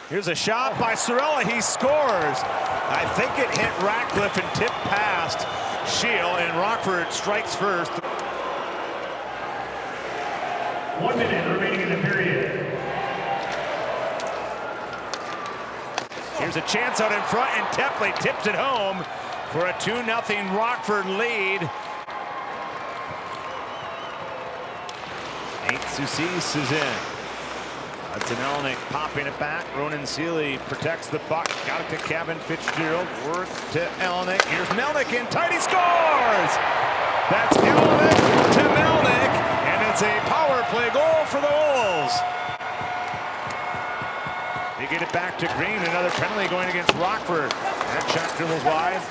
Here's a shot by Sorella. He scores. I think it hit Ratcliffe and tipped past Shield, and Rockford strikes first. 1 minute remaining in the period. Here's a chance out in front, and Tepley tips it home for a 2-0 Rockford lead. Nate Soucis is in. Hudson Elnick popping it back. Ronan Seeley protects the puck. Got it to Kevin Fitzgerald. Worth to Elnick. Here's Melnick in tight. He scores! That's Elnick to Melnick, and it's a power play goal for the Wolves. They get it back to Green. Another penalty going against Rockford. That shot dribbles wide.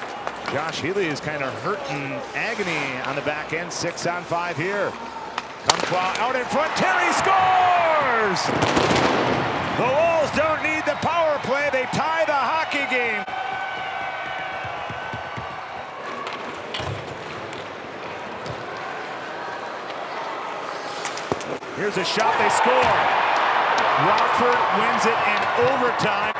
Josh Healy is kind of hurting agony on the back end. 6-on-5 here. Comtois out in front. Terry scores! The Wolves don't need the power play. They tie the hockey game. Here's a shot. They score. Rockford wins it in overtime.